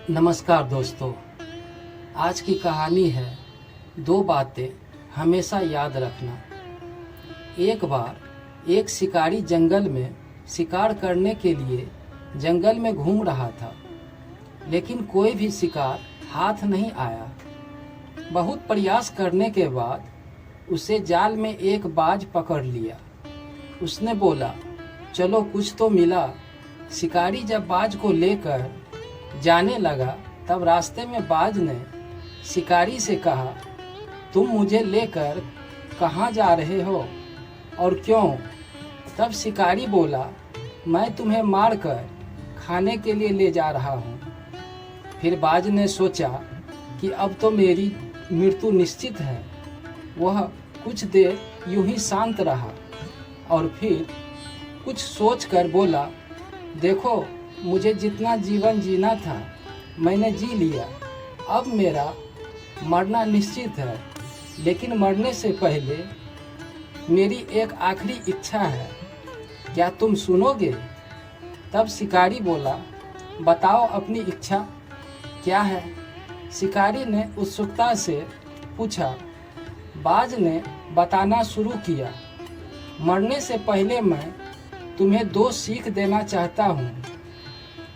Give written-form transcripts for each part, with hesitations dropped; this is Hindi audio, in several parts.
नमस्कार दोस्तों। आज की कहानी है दो बातें हमेशा याद रखना। एक बार एक शिकारी जंगल में शिकार करने के लिए जंगल में घूम रहा था, लेकिन कोई भी शिकार हाथ नहीं आया। बहुत प्रयास करने के बाद उसे जाल में एक बाज पकड़ लिया। उसने बोला, चलो कुछ तो मिला। शिकारी जब बाज को लेकर जाने लगा तब रास्ते में बाज ने शिकारी से कहा, तुम मुझे लेकर कहाँ जा रहे हो और क्यों? तब शिकारी बोला, मैं तुम्हें मारकर खाने के लिए ले जा रहा हूँ। फिर बाज ने सोचा कि अब तो मेरी मृत्यु निश्चित है। वह कुछ देर यूं ही शांत रहा और फिर कुछ सोचकर बोला, देखो, मुझे जितना जीवन जीना था मैंने जी लिया। अब मेरा मरना निश्चित है, लेकिन मरने से पहले मेरी एक आखिरी इच्छा है। क्या तुम सुनोगे? तब शिकारी बोला, बताओ अपनी इच्छा क्या है? शिकारी ने उत्सुकता से पूछा। बाज ने बताना शुरू किया, मरने से पहले मैं तुम्हें दो सीख देना चाहता हूँ।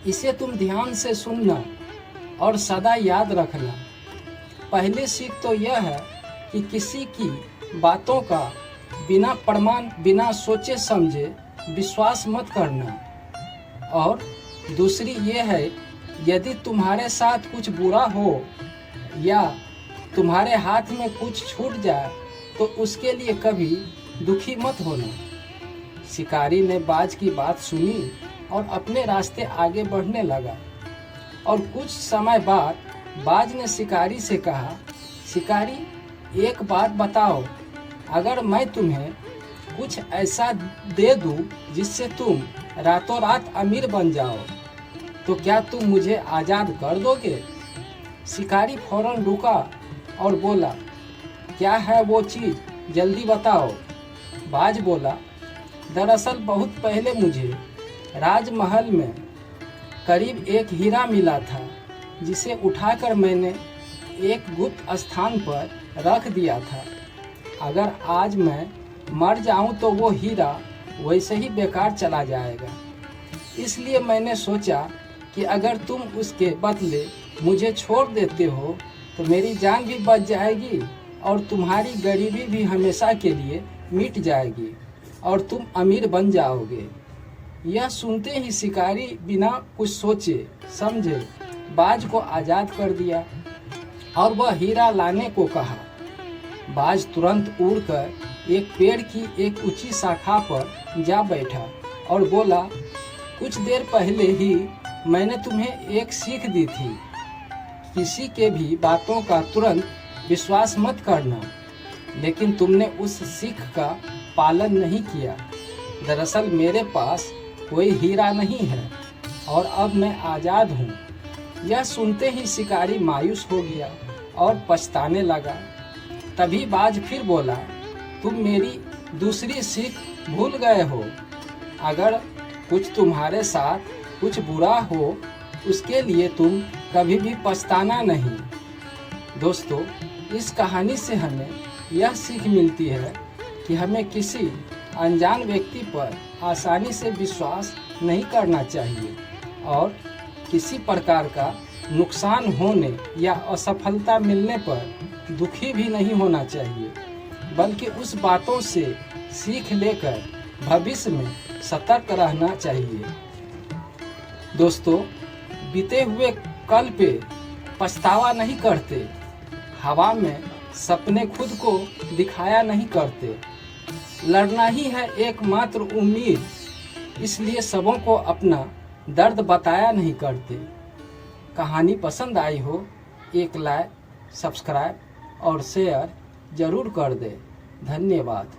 इसे तुम ध्यान से सुनना और सदा याद रखना। पहली सीख तो यह है कि किसी की बातों का बिना प्रमाण, बिना सोचे समझे विश्वास मत करना। और दूसरी ये है, यदि तुम्हारे साथ कुछ बुरा हो या तुम्हारे हाथ में कुछ छूट जाए तो उसके लिए कभी दुखी मत होना। शिकारी ने बाज की बात सुनी और अपने रास्ते आगे बढ़ने लगा। और कुछ समय बाद बाज ने शिकारी से कहा, शिकारी, एक बात बताओ, अगर मैं तुम्हें कुछ ऐसा दे दूं जिससे तुम रातों रात अमीर बन जाओ, तो क्या तुम मुझे आज़ाद कर दोगे? शिकारी फौरन रुका और बोला, क्या है वो चीज़, जल्दी बताओ। बाज बोला, दरअसल बहुत पहले मुझे राजमहल में करीब एक हीरा मिला था, जिसे उठाकर मैंने एक गुप्त स्थान पर रख दिया था। अगर आज मैं मर जाऊं तो वो हीरा वैसे ही बेकार चला जाएगा। इसलिए मैंने सोचा कि अगर तुम उसके बदले मुझे छोड़ देते हो तो मेरी जान भी बच जाएगी और तुम्हारी गरीबी भी हमेशा के लिए मिट जाएगी और तुम अमीर बन जाओगे। यह सुनते ही शिकारी बिना कुछ सोचे समझे बाज को आज़ाद कर दिया और वह हीरा लाने को कहा। बाज तुरंत उड़कर एक पेड़ की एक ऊंची शाखा पर जा बैठा और बोला, कुछ देर पहले ही मैंने तुम्हें एक सीख दी थी, किसी के भी बातों का तुरंत विश्वास मत करना, लेकिन तुमने उस सीख का पालन नहीं किया। दरअसल मेरे पास कोई हीरा नहीं है और अब मैं आज़ाद हूँ। यह सुनते ही शिकारी मायूस हो गया और पछताने लगा। तभी बाज फिर बोला, तुम मेरी दूसरी सीख भूल गए हो। अगर कुछ तुम्हारे साथ कुछ बुरा हो, उसके लिए तुम कभी भी पछताना नहीं। दोस्तों, इस कहानी से हमें यह सीख मिलती है कि हमें किसी अनजान व्यक्ति पर आसानी से विश्वास नहीं करना चाहिए और किसी प्रकार का नुकसान होने या असफलता मिलने पर दुखी भी नहीं होना चाहिए, बल्कि उस बातों से सीख लेकर भविष्य में सतर्क रहना चाहिए। दोस्तों, बीते हुए कल पे पछतावा नहीं करते, हवा में सपने खुद को दिखाया नहीं करते। लड़ना ही है एकमात्र उम्मीद, इसलिए सबों को अपना दर्द बताया नहीं करते। कहानी पसंद आई हो, एक लाइक, सब्सक्राइब और शेयर जरूर कर दे। धन्यवाद।